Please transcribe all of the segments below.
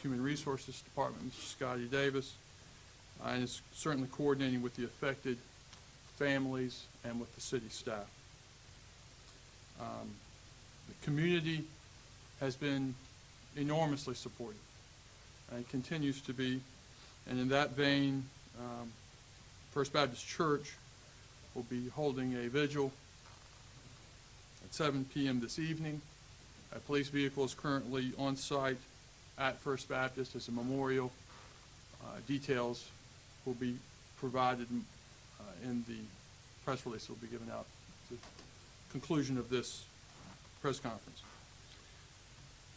Human Resources Department, Mr. Scotty Davis, and is certainly coordinating with the affected families and with the city staff. The community has been enormously supportive and continues to be, and in that vein, First Baptist Church will be holding a vigil at 7 p.m. this evening. A police vehicle is currently on site at First Baptist as a memorial. Details will be provided in the press release that will be given out at the conclusion of this press conference.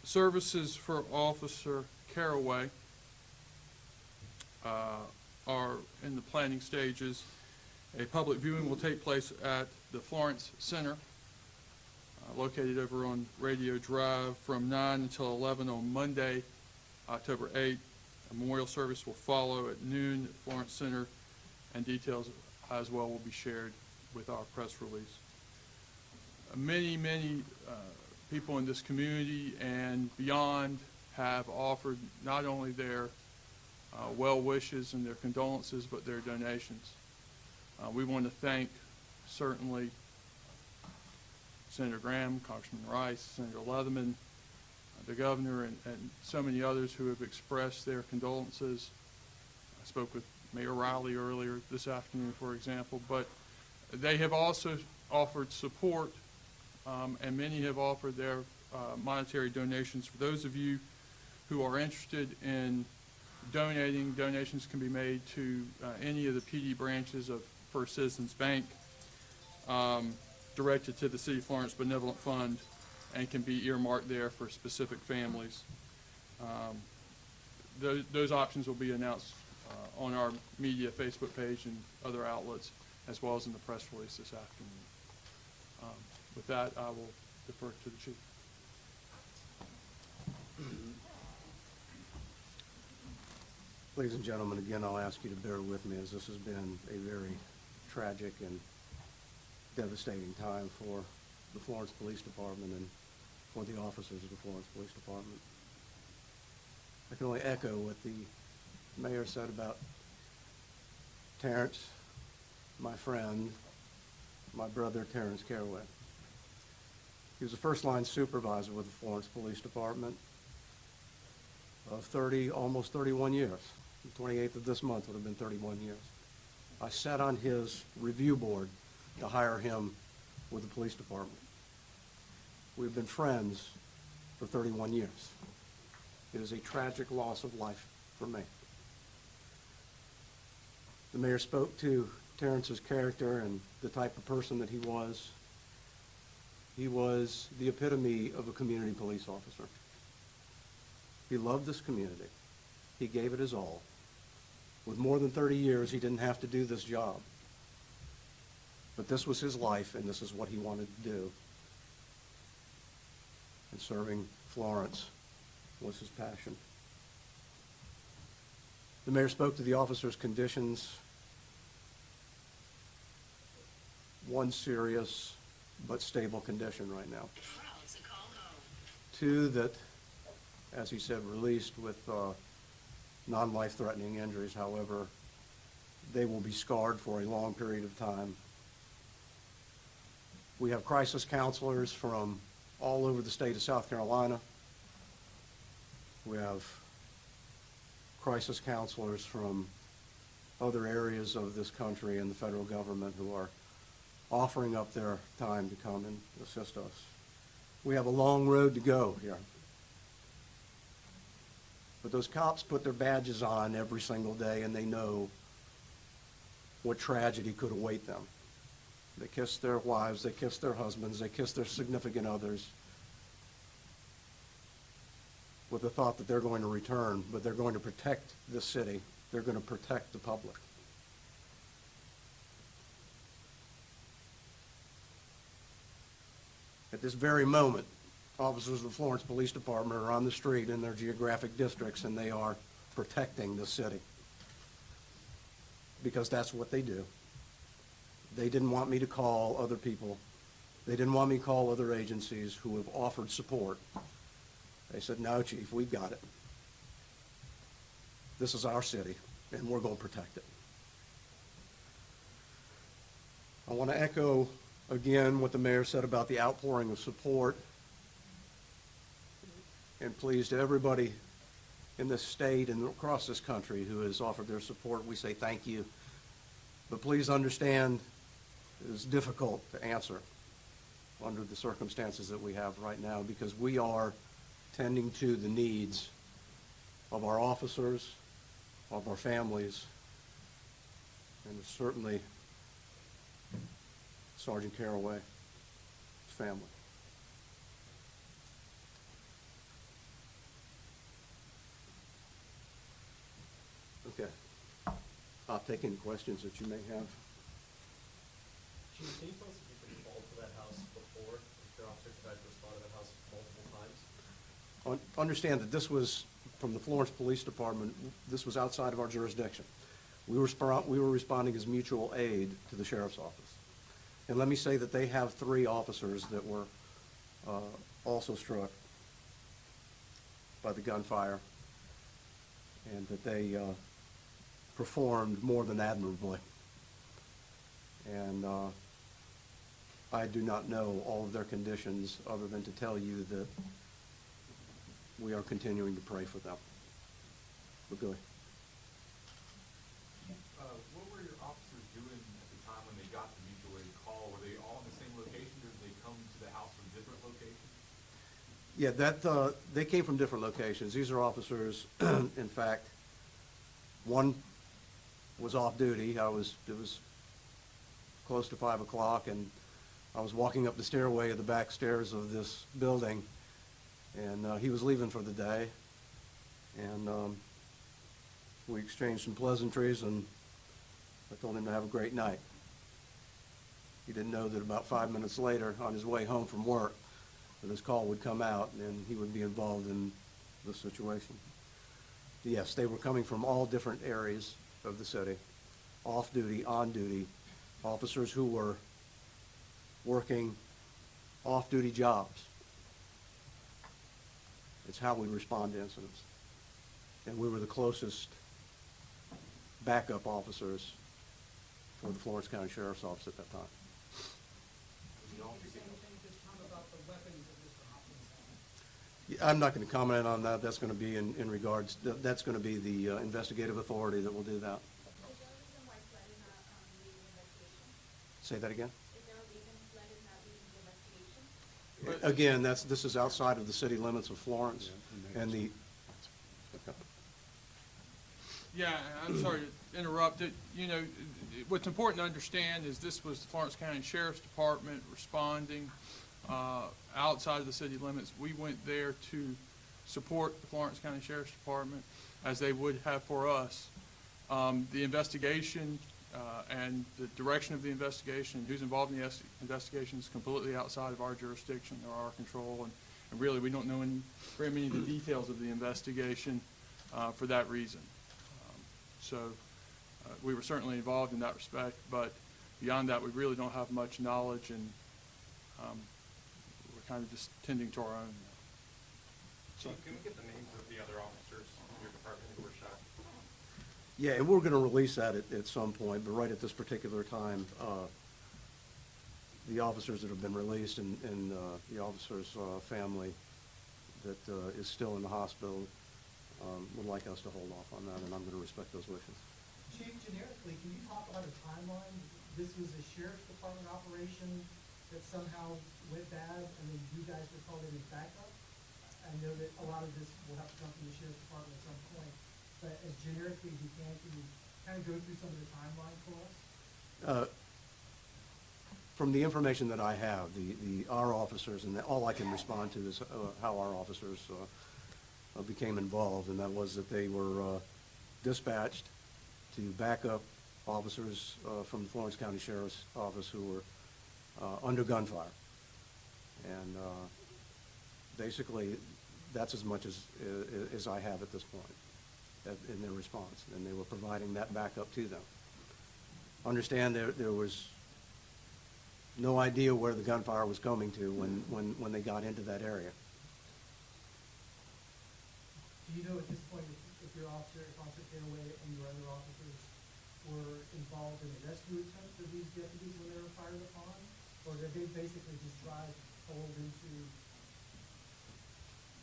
Services for Officer Carraway are in the planning stages. A public viewing will take place at the Florence Center, located over on Radio Drive, from 9 until 11 on Monday, October 8th. A memorial service will follow at noon at Florence Center, and details as well will be shared with our press release. Many people in this community and beyond have offered not only their well wishes and their condolences, but their donations. We want to thank certainly Senator Graham, Congressman Rice, Senator Leatherman, the governor, and so many others who have expressed their condolences. I spoke with Mayor Riley earlier this afternoon, for example, but they have also offered support, and many have offered their monetary donations. For those of you who are interested in donating, donations can be made to any of the PD branches of First Citizens Bank, directed to the City of Florence Benevolent Fund, and can be earmarked there for specific families. Those options will be announced on our media Facebook page and other outlets, as well as in the press release this afternoon. With that, I will defer to the Chief. Ladies and gentlemen, again, I'll ask you to bear with me, as this has been a very tragic and devastating time for the Florence Police Department and for the officers of the Florence Police Department. I can only echo what the mayor said about Terrence, my friend, my brother Terrence Carraway. He was a first-line supervisor with the Florence Police Department of almost 31 years. The 28th of this month would have been 31 years. I sat on his review board to hire him with the police department. We've been friends for 31 years. It is a tragic loss of life for me. The mayor spoke to Terrence's character and the type of person that he was. He was the epitome of a community police officer. He loved this community. He gave it his all. With more than 30 years, he didn't have to do this job. But this was his life, and this is what he wanted to do. And serving Florence was his passion. The mayor spoke to the officers' conditions. One serious but stable condition right now. Two that, as he said, released with non-life-threatening injuries. However, they will be scarred for a long period of time. We have crisis counselors from all over the state of South Carolina. We have crisis counselors from other areas of this country and the federal government who are offering up their time to come and assist us. We have a long road to go here. But those cops put their badges on every single day, and they know what tragedy could await them. They kiss their wives, they kiss their husbands, they kiss their significant others with the thought that they're going to return, but they're going to protect the city. They're going to protect the public. At this very moment, officers of the Florence Police Department are on the street in their geographic districts, and they are protecting the city because that's what they do. They didn't want me to call other people. They didn't want me to call other agencies who have offered support. They said, no, Chief, we've got it. This is our city, and we're going to protect it. I want to echo again what the mayor said about the outpouring of support. And please, to everybody in this state and across this country who has offered their support, we say thank you. But please understand, it is difficult to answer under the circumstances that we have right now, because we are tending to the needs of our officers, of our families, and certainly Sergeant Carraway's family. Okay. I'll take any questions that you may have. Chief, can you tell us if you've been called to that house before, if your officers tried to respond to that house multiple times? Understand that this was, from the Florence Police Department, this was outside of our jurisdiction. We were responding as mutual aid to the sheriff's office. And let me say that they have 3 officers that were also struck by the gunfire, and that they performed more than admirably. And I do not know all of their conditions, other than to tell you that we are continuing to pray for them. But go ahead. What were your officers doing at the time when they got the mutual aid call? Were they all in the same location, or did they come to the house from different locations? Yeah, they came from different locations. These are officers, in fact, one was off duty. It was close to 5 o'clock, and I was walking up the stairway of the back stairs of this building, and he was leaving for the day. And we exchanged some pleasantries, and I told him to have a great night. He didn't know that about 5 minutes later, on his way home from work, that his call would come out and he would be involved in the situation. Yes, they were coming from all different areas of the city, off duty, on duty, officers who were working off-duty jobs. It's how we respond to incidents. And we were the closest backup officers for the Florence County Sheriff's Office at that time. Can you say anything at this time about the weapons that Mr. Hopkins had? Yeah, I'm not going to comment on that. That's going to be in regards, that's going to be the investigative authority that will do that. Is there a reason why Fred is not leading the investigation? Say that again? Is there a reason Fred is not leading the investigation? Again, this is outside of the city limits of Florence, and the, Yeah, I'm sorry to interrupt it. You know, what's important to understand is this was the Florence County Sheriff's Department responding outside of the city limits. We went there to support the Florence County Sheriff's Department as they would have for us. The investigation and the direction of the investigation, who's involved in the investigation, is completely outside of our jurisdiction or our control, and really we don't know very many of the details of the investigation for that reason. So we were certainly involved in that respect, but beyond that, we really don't have much knowledge, and we're kind of just tending to our own. Chief, can we get the names of the other officers in your department who were shot? yeah, and we're going to release that at some point, but right at this particular time, the officers that have been released and the officer's family that is still in the hospital would like us to hold off on that, and I'm going to respect those wishes. Chief, generically, can you talk about a timeline? This was a sheriff's department operation that somehow went bad, and then you guys were called in as backup? I know that a lot of this will have to come from the sheriff's department at some point, but as generically as you can you kind of go through some of the timeline for us? From the information that I have, our officers, and all I can respond to is how our officers became involved, and that was that they were dispatched to back up officers from the Florence County Sheriff's Office who were under gunfire. And basically, that's as much as I have at this point in their response, and they were providing that backup to them. Understand there was no idea where the gunfire was coming to when they got into that area. Do you know at this point if your officers Sheriff Officer Carraway and your other officers were involved in a rescue attempt for these deputies when they were fired upon? Or did they basically just drive pulled into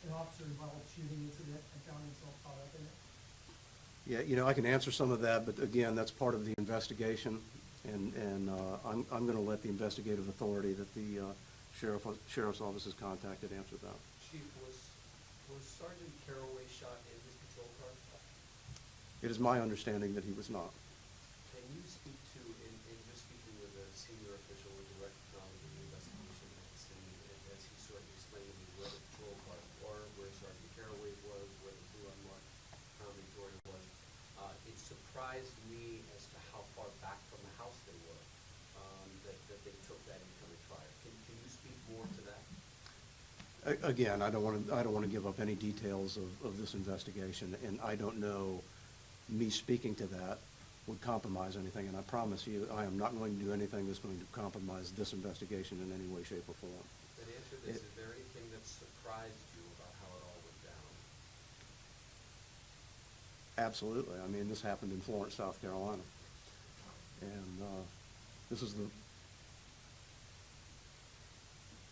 an officer-involved shooting incident and found themselves caught up in it? Yeah, you know, I can answer some of that, but again, that's part of the investigation, and I'm going to let the investigative authority that the sheriff's office has contacted answer that. Chief, was Sergeant Carraway shot in his patrol car? It is my understanding that he was not. Can you speak to, in just speaking with a senior official with direct knowledge of the investigation at the scene, and as he sort of explained to me where the patrol cars were, where Sergeant Carraway was, where the blue unmarked Crown Victoria was, it surprised me as to how far back from the house they were, that they took that incoming fire. Can you speak more to that? Again, I don't want to give up any details of this investigation, and I don't know, me speaking to that would compromise anything, and I promise you, I am not going to do anything that's going to compromise this investigation in any way, shape, or form. Then answer this, is there anything that surprised you about how it all went down? Absolutely. I mean, this happened in Florence, South Carolina, and this is the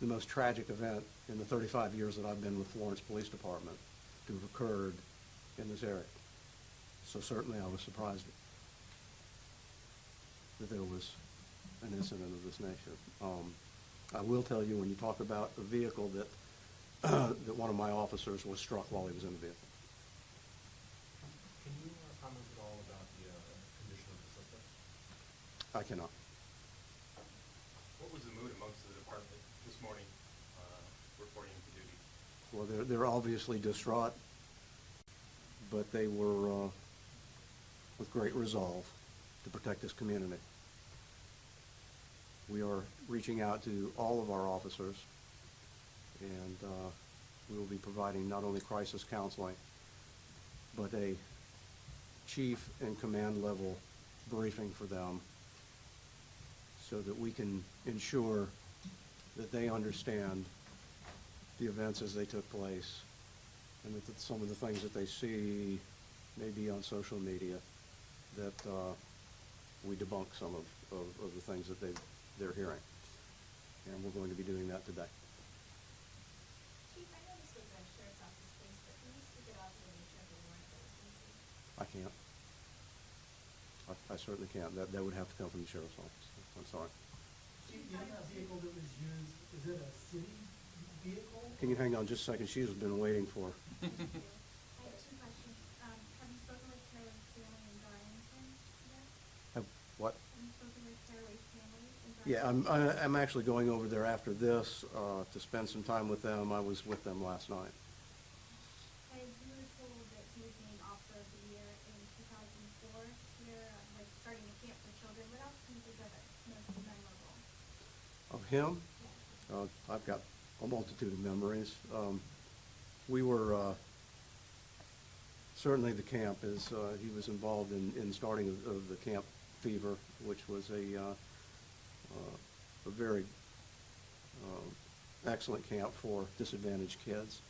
most tragic event in the 35 years that I've been with Florence Police Department to have occurred in this area. So certainly I was surprised that there was an incident of this nature. I will tell you, when you talk about a vehicle, that that one of my officers was struck while he was in the vehicle. Can you comment at all about the condition of the suspect? I cannot. What was the mood amongst the department this morning, reporting to duty? Well, they're obviously distraught, but they were with great resolve to protect this community. We are reaching out to all of our officers, and we will be providing not only crisis counseling, but a chief and command level briefing for them so that we can ensure that they understand the events as they took place, and that some of the things that they see maybe on social media, that we debunk some of the things that they're hearing. And we're going to be doing that today. Chief, I know this was a sheriff's office case, but can you speak about the nature of the warrant that was issued? I can't. I certainly can't. That would have to come from the sheriff's office. I'm sorry. Chief, you know that vehicle that was used, is it a city vehicle? Can you hang on just a second? She's been waiting for. Thank you. I have two questions. Have you spoken with Carraway's family and Brianson yet? Have what? Have you spoken with Carraway's family and Yeah, Brianson? I'm actually going over there after this to spend some time with them. I was with them last night. And you were told that he was named Officer of the Year in 2004 here, like starting a camp for children. What else can you think of that's most memorable? Of him? Yeah. I've got a multitude of memories. We were, certainly the camp is, he was involved in starting of the Camp Fever, which was a very excellent camp for disadvantaged kids.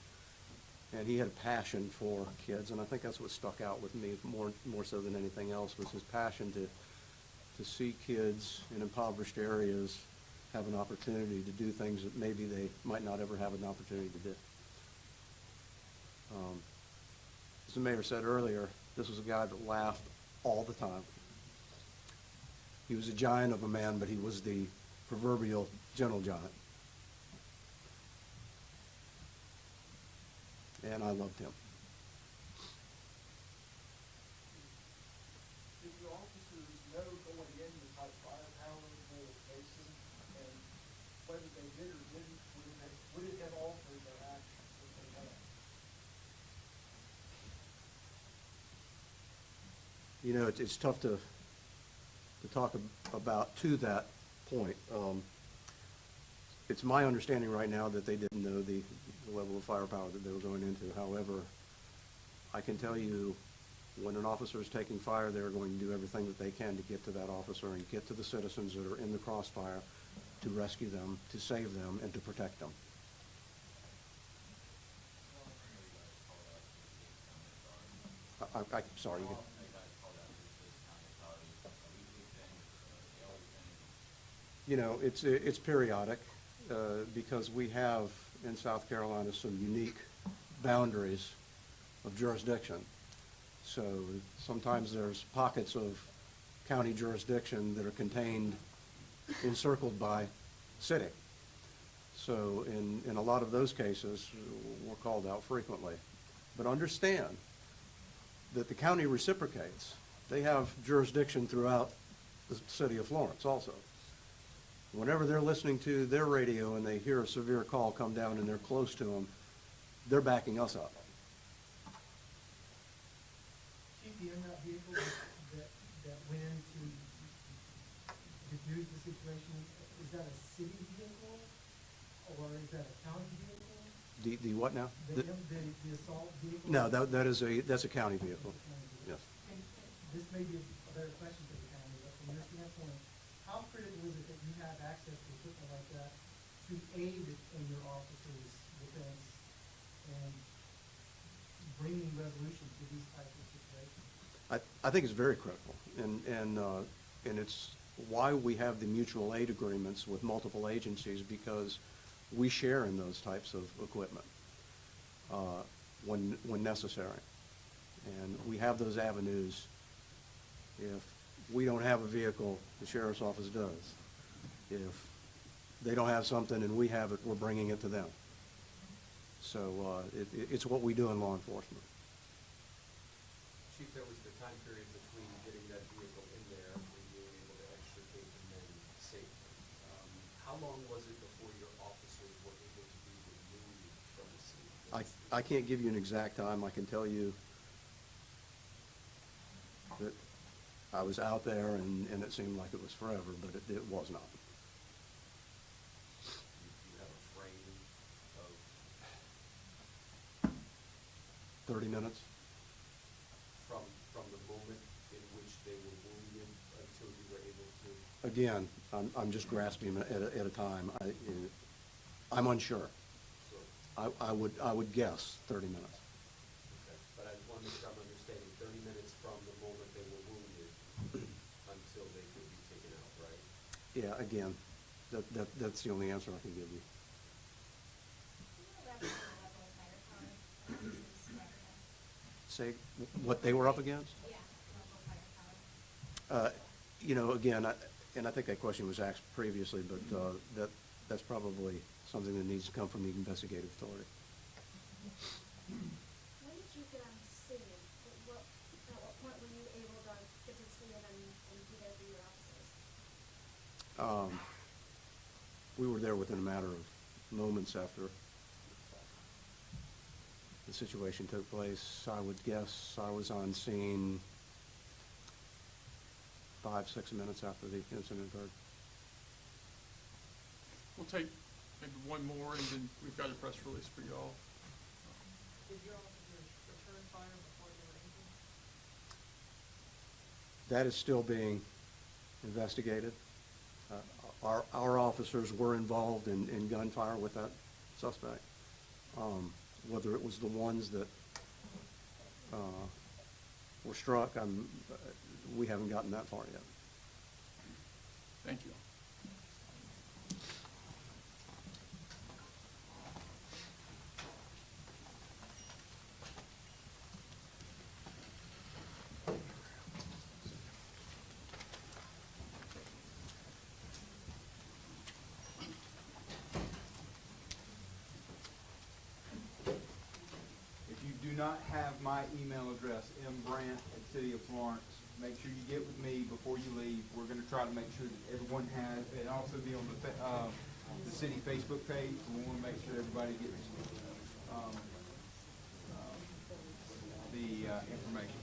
And he had a passion for kids, and I think that's what stuck out with me more so than anything else, was his passion to see kids in impoverished areas have an opportunity to do things that maybe they might not ever have an opportunity to do. As the mayor said earlier, this was a guy that laughed all the time. He was a giant of a man, but he was the proverbial gentle giant. And I loved him. Did your officers know going in the type of firepower they were facing, and whether they did or didn't, would it have altered their actions if they had? You know, it's tough to talk about to that point. It's my understanding right now that they didn't know the level of firepower that they were going into. However, I can tell you, when an officer is taking fire, they're going to do everything that they can to get to that officer and get to the citizens that are in the crossfire, to rescue them, to save them, and to protect them. Sorry. You know, it's periodic because we have in South Carolina some unique boundaries of jurisdiction. So sometimes there's pockets of county jurisdiction that are contained, encircled by city. So in a lot of those cases, we're called out frequently. But understand that the county reciprocates. They have jurisdiction throughout the city of Florence also. Whenever they're listening to their radio and they hear a severe call come down and they're close to them, they're backing us up. Chief, the MDOT vehicle that went in to defuse the situation, is that a city vehicle or is that a county vehicle? The what now? The assault vehicle? No, that's a county vehicle. Yes. And this may be a better question for the county, but from your standpoint, how critical is it that you have access to equipment like that to aid in your officers' defense and bringing resolution to these types of situations? I think it's very critical, and it's why we have the mutual aid agreements with multiple agencies, because we share in those types of equipment when necessary. And we have those avenues. If we don't have a vehicle, the sheriff's office does. If they don't have something and we have it, we're bringing it to them. So it's what we do in law enforcement. Chief, there was the time period between getting that vehicle in there and being able to extricate and then safely. How long was it before your officers were able to be removed from the scene? I can't give you an exact time. I can tell you that I was out there and it seemed like it was forever, but it was not. Do you have a frame of 30 minutes? from the moment in which they were wounded until you were able to? Again, I'm just grasping at a time. I'm unsure. So, I would guess 30 minutes. okay. But I want to make sure I'm understanding, 30 minutes from the moment they were wounded until they could be taken out, right? Yeah, again, that's the only answer I can give you. Say what they were up against? You know, again, and I think that question was asked previously, but that's probably something that needs to come from the investigative authority. When did you get on the scene? At what point were you able to get to the scene and be there for your officers? We were there within a matter of moments after the situation took place. I would guess I was on scene 5-6 minutes after the incident occurred. We'll take maybe one more, and then we've got a press release for y'all. Did your officers return fire before they were injured? That is still being investigated. Our officers were involved in gunfire with that suspect. Whether it was the ones that were struck, we haven't gotten that far yet. Thank you. If you do not have my email address, mbrant@cityoflorence, make sure you get with me before you leave. We're going to try to make sure that everyone has, and also be on the city Facebook page. We want to make sure everybody gets the information.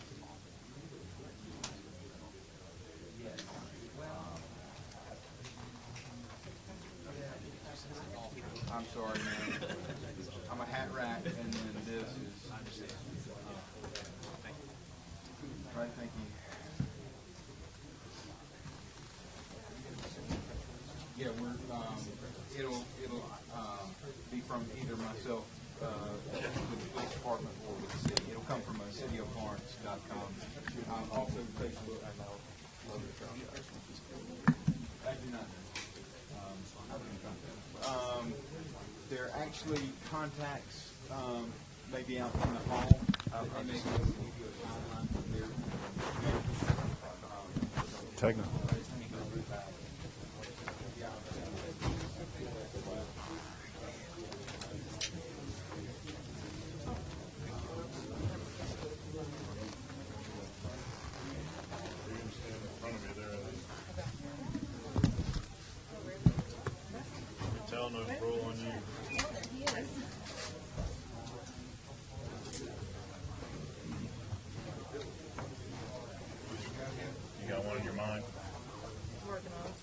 I'm sorry, man. I'm a hat rack, and then this is. Right, thank you. Yeah, it'll be from either myself with the police department or with the city. It'll come from cityoflorence.com. Also Facebook. I do not know. There are actually contacts, maybe out in the hall. I may give you a timeline from there. Technical. Telling us to roll on you. You got one in your mind? Working on it.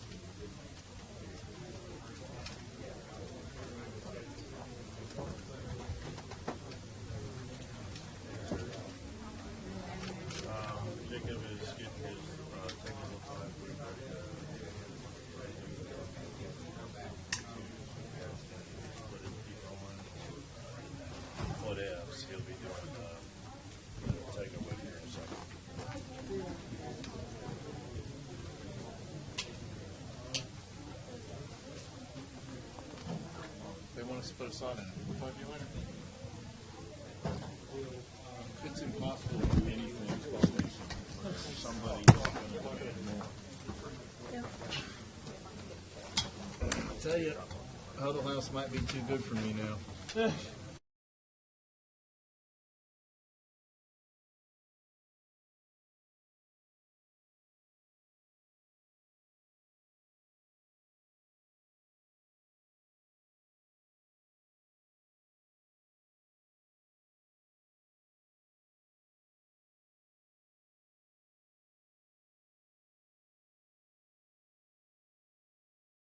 Jacob is getting his technical time. What else? He'll be doing take a whip here in a second. They want us to put a sign in it. We'll talk to you later. It's impossible to do anything at the station. Somebody's going to do more. I tell you, Huddle House might be too good for me now.